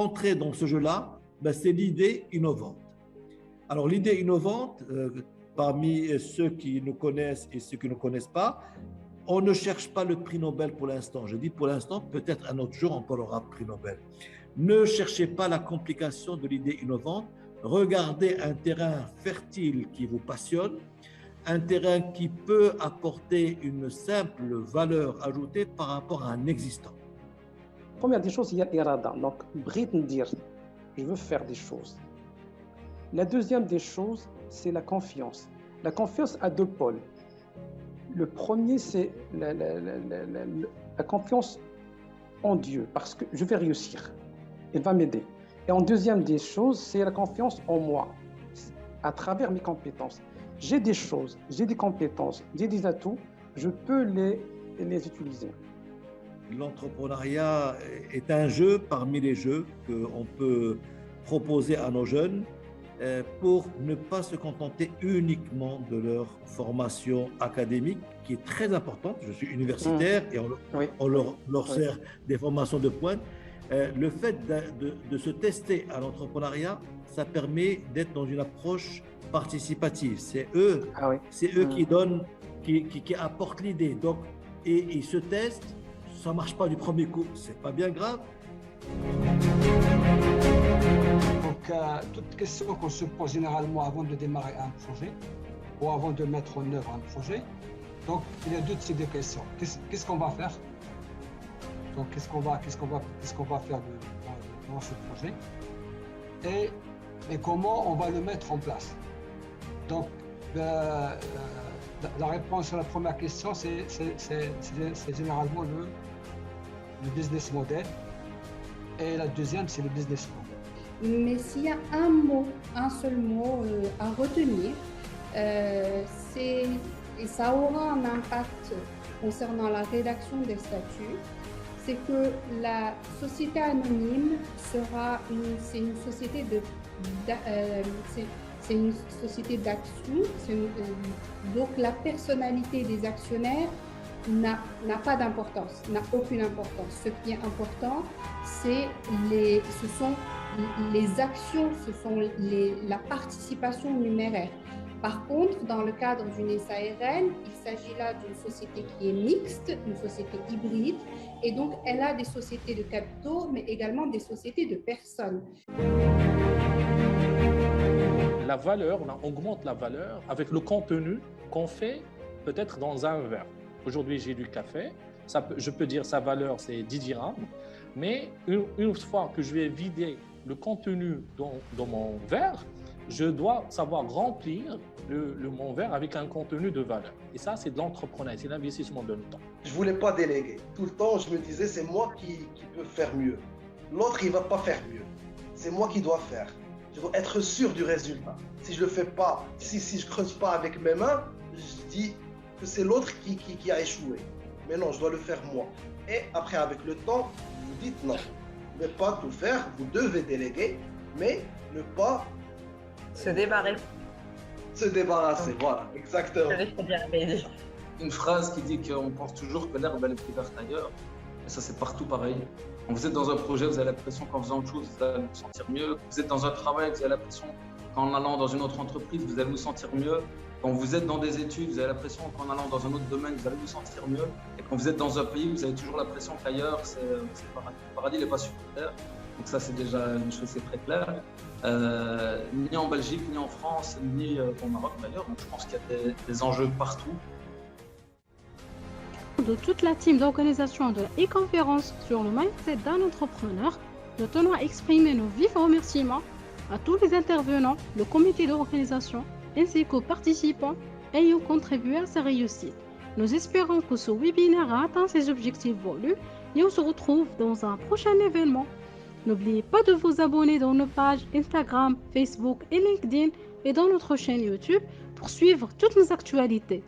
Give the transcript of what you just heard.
entrer dans ce jeu-là, c'est l'idée innovante. Alors, l'idée innovante, parmi ceux qui nous connaissent et ceux qui ne nous connaissent pas, on ne cherche pas le prix Nobel pour l'instant. Je dis pour l'instant, peut-être un autre jour, on parlera de prix Nobel. Ne cherchez pas la complication de l'idée innovante. Regardez un terrain fertile qui vous passionne, un terrain qui peut apporter une simple valeur ajoutée par rapport à un existant. Première des choses, il y a l'irada. Donc, dire, je veux faire des choses. La deuxième des choses, c'est la confiance. La confiance a deux pôles. Le premier, c'est la confiance en Dieu, parce que je vais réussir. Il va m'aider. Et en deuxième des choses, c'est la confiance en moi, à travers mes compétences. J'ai des choses, j'ai des compétences, j'ai des atouts, je peux les utiliser. L'entrepreneuriat est un jeu parmi les jeux qu'on peut proposer à nos jeunes pour ne pas se contenter uniquement de leur formation académique, qui est très importante. Je suis universitaire et on leur sert des formations de pointe. Le fait de se tester à l'entrepreneuriat, ça permet d'être dans une approche participative. C'est eux, qui donnent, qui apportent l'idée. Donc, et ils se testent. Ça ne marche pas du premier coup, c'est pas bien grave. Donc, toute question qu'on se pose généralement avant de démarrer un projet ou avant de mettre en œuvre un projet, donc il y a deux types de questions. Qu'est-ce qu'on va faire? Donc, qu'est-ce qu'on va faire dans ce projet et comment on va le mettre en place? Donc, la réponse à la première question, c'est généralement le business model, et la deuxième, c'est le business plan. Mais s'il y a un seul mot à retenir, et ça aura un impact concernant la rédaction des statuts, c'est que la société anonyme c'est une société c'est une société d'action, donc la personnalité des actionnaires n'a pas d'importance, n'a aucune importance. Ce qui est important, ce sont les actions, ce sont la participation numéraire. Par contre, dans le cadre d'une SARL, il s'agit là d'une société qui est mixte, une société hybride, et donc elle a des sociétés de capitaux, mais également des sociétés de personnes. La valeur, on augmente la valeur avec le contenu qu'on fait peut-être dans un verre. Aujourd'hui, j'ai du café, je peux dire sa valeur c'est 10 dirhams, mais une fois que je vais vider le contenu dans mon verre, je dois savoir remplir mon verre avec un contenu de valeur. Et ça, c'est de l'entrepreneuriat, c'est l'investissement de temps. Je ne voulais pas déléguer. Tout le temps, je me disais, c'est moi qui peux faire mieux. L'autre, il ne va pas faire mieux. C'est moi qui dois faire. Je dois être sûr du résultat. Si je ne le fais pas, si je ne creuse pas avec mes mains, je dis que c'est l'autre qui a échoué. Mais non, je dois le faire moi. Et après, avec le temps, vous dites non. Vous ne pouvez pas tout faire, vous devez déléguer, mais ne pas... Se débarrasser. Se débarrasser, voilà, exactement. Une phrase qui dit qu'on pense toujours que l'herbe elle est plus verte ailleurs. Et ça, c'est partout pareil. Quand vous êtes dans un projet, vous avez l'impression qu'en faisant autre chose, vous allez vous sentir mieux. Vous êtes dans un travail, vous avez l'impression qu'en allant dans une autre entreprise, vous allez vous sentir mieux. Quand vous êtes dans des études, vous avez l'impression qu'en allant dans un autre domaine, vous allez vous sentir mieux. Et quand vous êtes dans un pays, vous avez toujours l'impression qu'ailleurs, c'est le paradis. Le paradis n'est pas sur terre. Donc ça, c'est déjà une chose, c'est très clair. Ni en Belgique, ni en France, ni au Maroc d'ailleurs. Donc je pense qu'il y a des enjeux partout. De toute la team d'organisation de la e-conférence sur le mindset d'un entrepreneur, nous tenons à exprimer nos vifs remerciements à tous les intervenants, le comité d'organisation, ainsi qu'aux participants ayant contribué à sa réussite. Nous espérons que ce webinaire a atteint ses objectifs voulus et on se retrouve dans un prochain événement. N'oubliez pas de vous abonner dans nos pages Instagram, Facebook et LinkedIn et dans notre chaîne YouTube pour suivre toutes nos actualités.